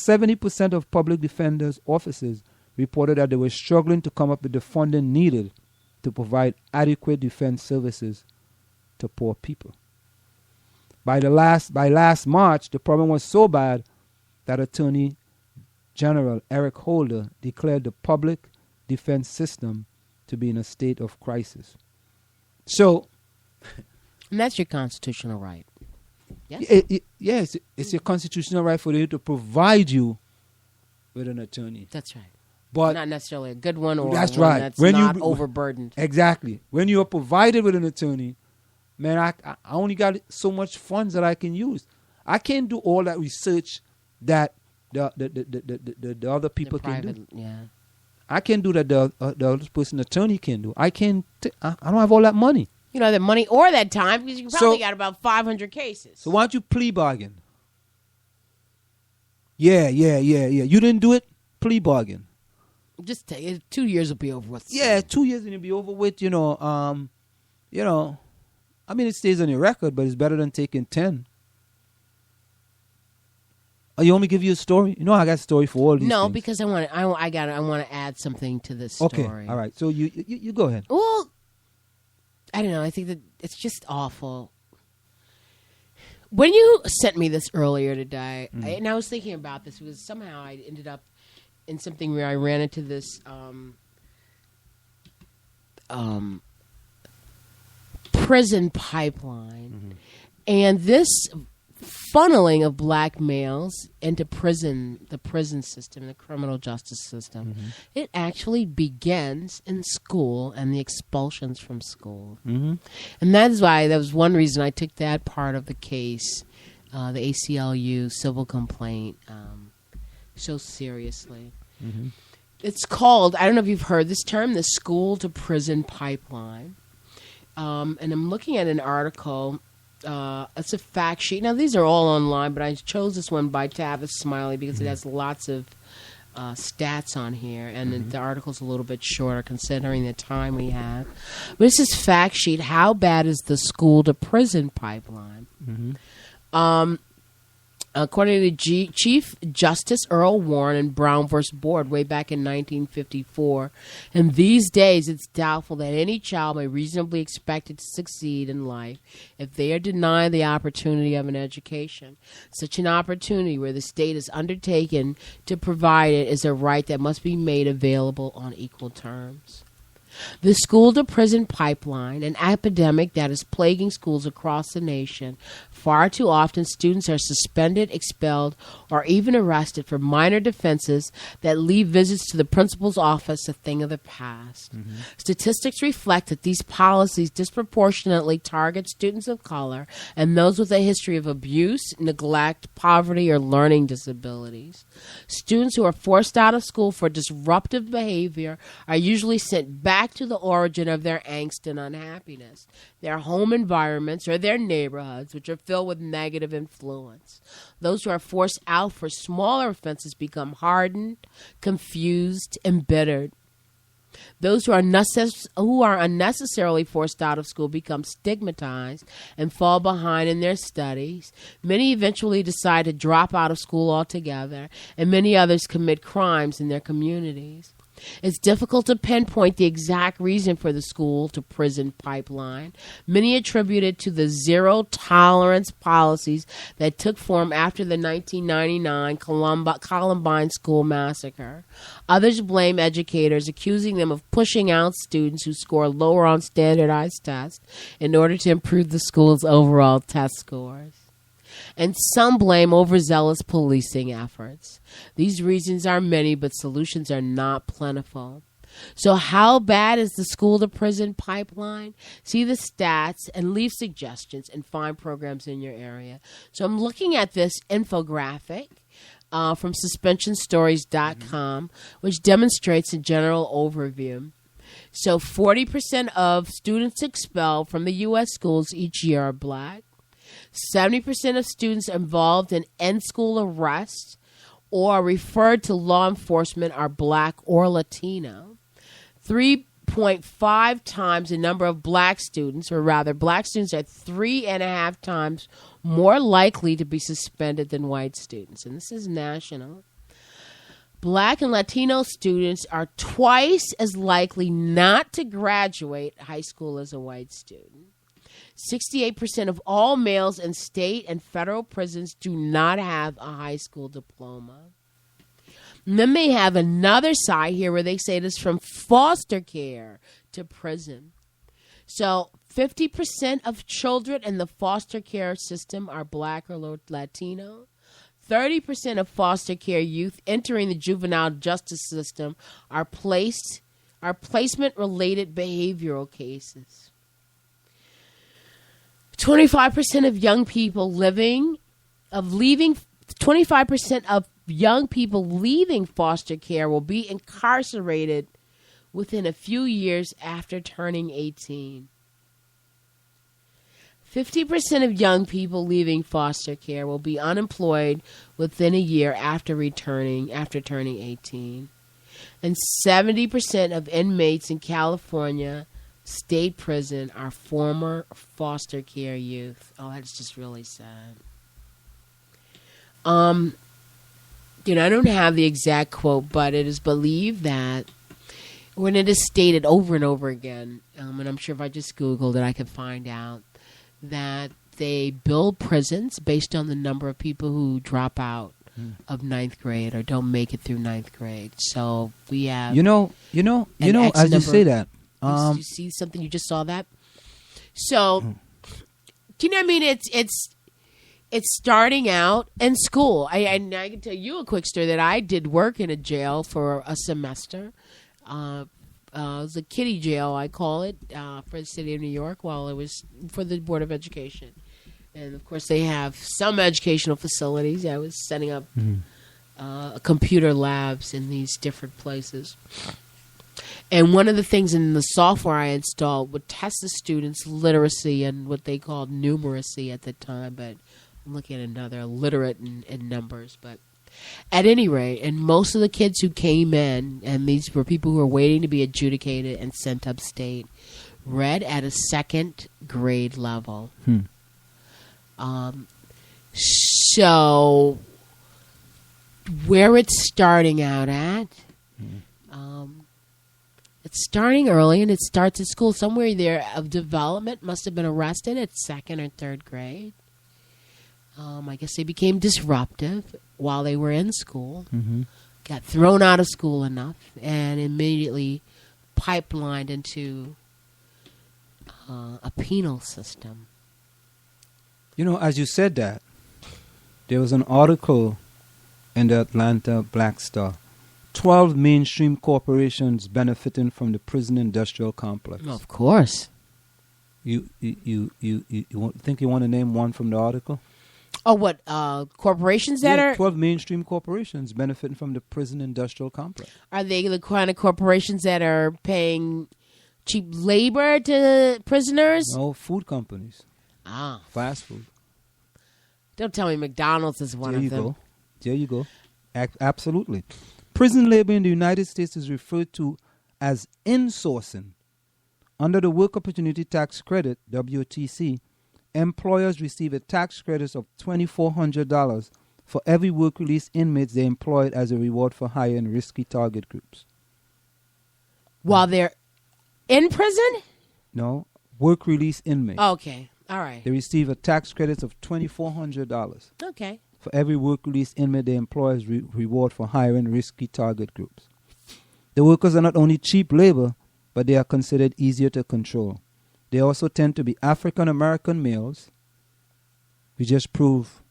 70% of public defenders' offices reported that they were struggling to come up with the funding needed to provide adequate defense services to poor people. By last March, the problem was so bad that Attorney General Eric Holder declared the public defense system to be in a state of crisis. So, and that's your constitutional right. Yes? Yes, it's your constitutional right for you to provide you with an attorney. That's right. But not necessarily a good one or that's one right. that's when not you, overburdened. Exactly. When you are provided with an attorney, man, I only got so much funds that I can use. I can't do all that research that the other people can do. Yeah. I can't do that the other person attorney can do. I don't have all that money. You know, that money or that time because you probably got about 500 cases. So why don't you plea bargain? Yeah. You didn't do it? Plea bargain. Just 2 years will be over with. Yeah, 2 years and it'll be over with, I mean, it stays on your record, but it's better than taking 10. Oh, you want me to give you a story? You know I got a story for all these things. Because I want to add something to this story. Okay, all right. So you go ahead. Well, I don't know. I think that it's just awful. When you sent me this earlier today, and I was thinking about this because somehow I ended up in something where I ran into this prison pipeline, and this funneling of black males into prison, the prison system, the criminal justice system, it actually begins in school and the expulsions from school. And that was one reason I took that part of the case, the ACLU civil complaint, so seriously. It's called, I don't know if you've heard this term, the school to prison pipeline. And I'm looking at an article. It's a fact sheet. Now, these are all online, but I chose this one by Tavis Smiley because it has lots of stats on here, and the article's a little bit shorter considering the time we have. But this is fact sheet. How bad is the school to prison pipeline? According to Chief Justice Earl Warren and Brown v. Board way back in 1954, and these days it's doubtful that any child may reasonably expect to succeed in life if they are denied the opportunity of an education. Such an opportunity where the state is undertaken to provide it is a right that must be made available on equal terms. The school-to-prison pipeline, an epidemic that is plaguing schools across the nation. Far too often, students are suspended, expelled, or even arrested for minor offenses that leave visits to the principal's office a thing of the past. Statistics reflect that these policies disproportionately target students of color and those with a history of abuse, neglect, poverty, or learning disabilities. Students who are forced out of school for disruptive behavior are usually sent back to the origin of their angst and unhappiness, their home environments or their neighborhoods, which are filled with negative influence. Those who are forced out for smaller offenses become hardened, confused, embittered. Those who are unnecessarily forced out of school become stigmatized and fall behind in their studies. Many eventually decide to drop out of school altogether, and many others commit crimes in their communities. It's difficult to pinpoint the exact reason for the school-to-prison pipeline. Many attribute it to the zero-tolerance policies that took form after the 1999 Columbine school massacre. Others blame educators, accusing them of pushing out students who score lower on standardized tests in order to improve the school's overall test scores. And some blame overzealous policing efforts. These reasons are many, but solutions are not plentiful. So how bad is the school-to-prison pipeline? See the stats and leave suggestions and find programs in your area. So I'm looking at this infographic from suspensionstories.com, which demonstrates a general overview. So 40% of students expelled from the U.S. schools each year are black. 70% of students involved in end-school arrests or referred to law enforcement are black or Latino. 3.5 times the number of black students, or rather, black students are 3.5 times more likely to be suspended than white students. And this is national. Black and Latino students are twice as likely not to graduate high school as a white student. 68% of all males in state and federal prisons do not have a high school diploma. And then they have another side here where they say this from foster care to prison. So 50% of children in the foster care system are Black or Latino. 30% of foster care youth entering the juvenile justice system are placement-related behavioral cases. 25% of young people leaving foster care will be incarcerated within a few years after turning 18. 50% of young people leaving foster care will be unemployed within a year after turning 18. And 70% of inmates in California state prison are former foster care youth. Oh, that's just really sad. I don't have the exact quote, but it is believed that when it is stated over and over again, and I'm sure if I just Googled it, I could find out that they build prisons based on the number of people who drop out of ninth grade or don't make it through ninth grade. So we have, as you say that, you see something? You just saw that. So, do you know what I mean? It's starting out in school. I can tell you a quick story that I did work in a jail for a semester. It was a kiddie jail, I call it, for the city of New York while it was for the Board of Education. And, of course, they have some educational facilities. I was setting up computer labs in these different places. And one of the things in the software I installed would test the students' literacy and what they called numeracy at the time. But I'm looking at another, literate in numbers. But at any rate, and most of the kids who came in, and these were people who were waiting to be adjudicated and sent upstate, read at a second grade level. So where it's starting out at, it's starting early, and it starts at school. Somewhere there of development must have been arrested at second or third grade. I guess they became disruptive while they were in school, got thrown out of school enough, and immediately pipelined into a penal system. As you said that, there was an article in the Atlanta Black Star. 12 mainstream corporations benefiting from the prison industrial complex. Of course. You think you want to name one from the article? Oh, what, corporations that are... 12 mainstream corporations benefiting from the prison industrial complex. Are they the kind of corporations that are paying cheap labor to prisoners? No, food companies. Ah. Fast food. Don't tell me McDonald's is one of them. There you go. Absolutely. Prison labor in the United States is referred to as insourcing. Under the Work Opportunity Tax Credit, WOTC, employers receive a tax credit of $2,400 for every work-release inmates they employed as a reward for hiring risky target groups. While they're in prison? No, work-release inmates. Okay, all right. They receive a tax credit of $2,400. Okay. For every work-release inmate they employ as reward for hiring risky target groups. The workers are not only cheap labor, but they are considered easier to control. They also tend to be African-American males. We just prove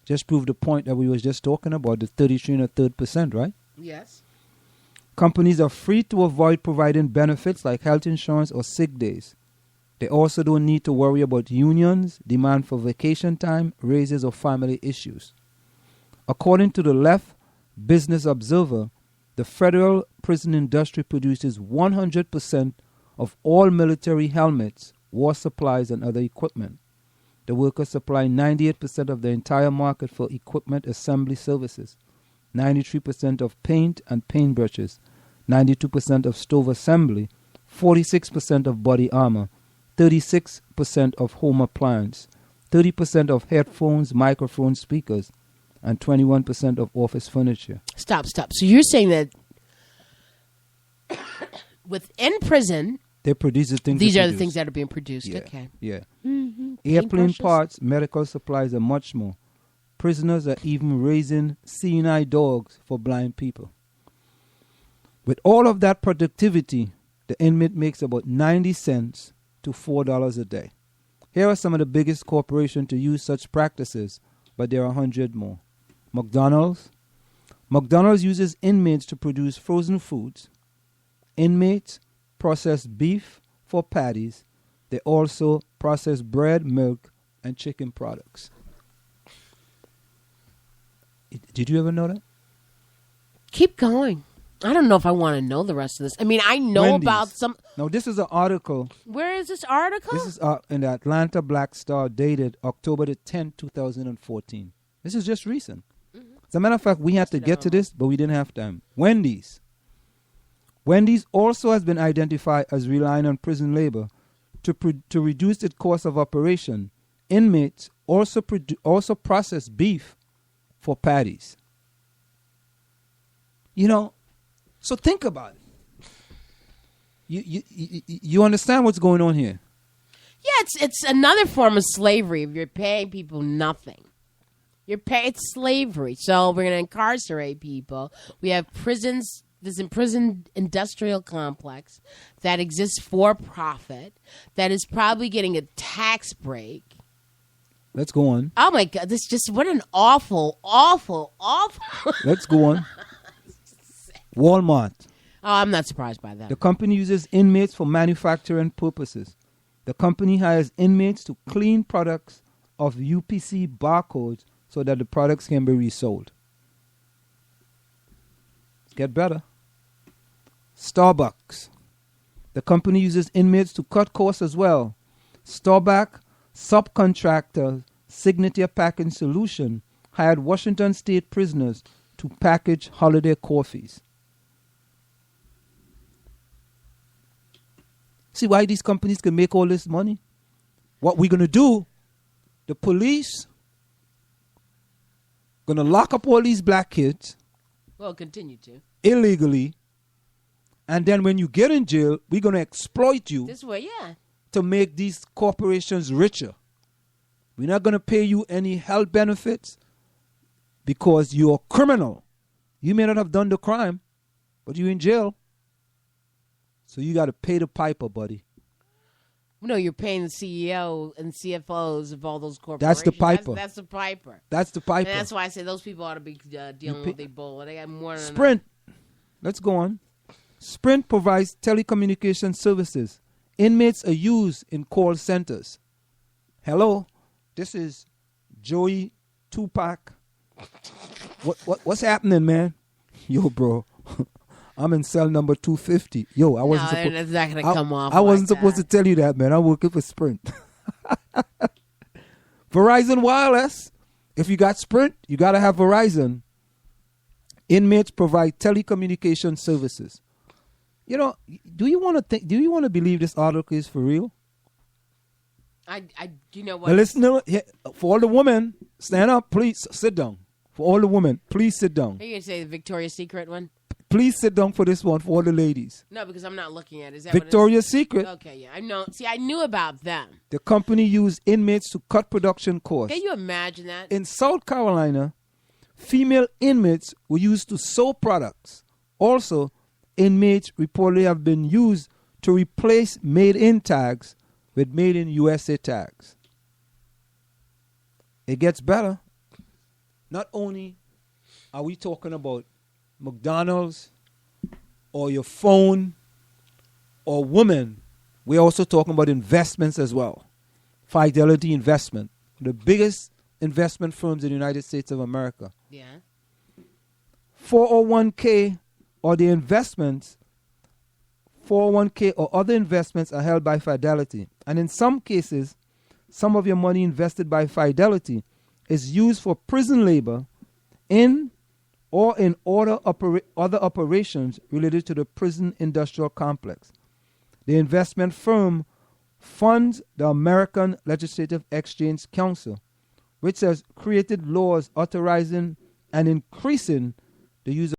the point that we was just talking about, the 33 and a third percent, right? Yes. Companies are free to avoid providing benefits like health insurance or sick days. They also don't need to worry about unions, demand for vacation time, raises, or family issues. According to the Left Business Observer, the federal prison industry produces 100% of all military helmets, war supplies, and other equipment. The workers supply 98% of the entire market for equipment assembly services, 93% of paint and paintbrushes, 92% of stove assembly, 46% of body armor, 36% of home appliance, 30% of headphones, microphones, speakers, and 21% of office furniture. Stop. So you're saying that within prison, They produce the things. these are the things that are being produced. Yeah. Okay. Yeah. Mm-hmm. Airplane parts, medical supplies, and much more. Prisoners are even raising seeing-eye dogs for blind people. With all of that productivity, the inmate makes about 90 cents to $4 a day. Here are some of the biggest corporations to use such practices, but there are 100 more. McDonald's. McDonald's uses inmates to produce frozen foods. Inmates process beef for patties. They also process bread, milk, and chicken products. Did you ever know that? Keep going. I don't know if I want to know the rest of this. I mean, I know Wendy's. about some. No, this is an article. Where is this article? This is in the Atlanta Black Star, dated October the 10th, 2014. This is just recent. Mm-hmm. As a matter of fact, we had to get to this, but we didn't have time. Wendy's. Wendy's also has been identified as relying on prison labor to reduce its cost of operation. Inmates also process beef for patties. You know, so think about it. You understand what's going on here? Yeah, it's another form of slavery. If you're paying people nothing, it's slavery. So we're going to incarcerate people. We have prisons. There's a prison industrial complex that exists for profit. That is probably getting a tax break. Let's go on. Oh my God! What an awful. Let's go on. Walmart. Oh, I'm not surprised by that. The company uses inmates for manufacturing purposes. The company hires inmates to clean products of UPC barcodes so that the products can be resold. Let's get better. Starbucks. The company uses inmates to cut costs as well. Starbucks subcontractor Signature Packing Solution hired Washington State prisoners to package holiday coffees. See why these companies can make all this money? What we're going to do, the police going to lock up all these black kids. Well, continue to. Illegally. And then when you get in jail, we're going to exploit you. This way, yeah. To make these corporations richer. We're not going to pay you any health benefits because you're a criminal. You may not have done the crime, but you're in jail. So you got to pay the piper, buddy. No, you're paying the CEO and CFOs of all those corporations. That's the piper. That's the piper. That's the piper. And that's why I say those people ought to be dealing with Ebola. They got more than Sprint. Let's go on. Sprint provides telecommunication services. Inmates are used in call centers. Hello, this is Joey Tupac. What's happening, man? Yo, bro. I'm in cell number 250. Yo, I wasn't supposed. That's not gonna come off. I wasn't supposed to tell you that, man. I'm working for Sprint. Verizon Wireless. If you got Sprint, you gotta have Verizon. Inmates provide telecommunication services. You know, do you want to believe this article is for real? You know what? Now listen, for all the women, stand up, please sit down. For all the women, please sit down. Are you gonna say the Victoria's Secret one? Please sit down for this one for all the ladies. No, because I'm not looking at it. Is that Victoria's Secret. Okay, yeah, I know. See, I knew about them. The company used inmates to cut production costs. Can you imagine that? In South Carolina, female inmates were used to sew products. Also, inmates reportedly have been used to replace made-in tags with made-in-USA tags. It gets better. Not only are we talking about McDonald's or your phone or women, we're also talking about investments as well. Fidelity Investment, the biggest investment firms in the United States of America. Yeah. 401k or the investments, 401k or other investments are held by Fidelity. And in some cases, some of your money invested by Fidelity is used for prison labor in other operations related to the prison industrial complex. The investment firm funds the American Legislative Exchange Council, which says created laws authorizing and increasing the use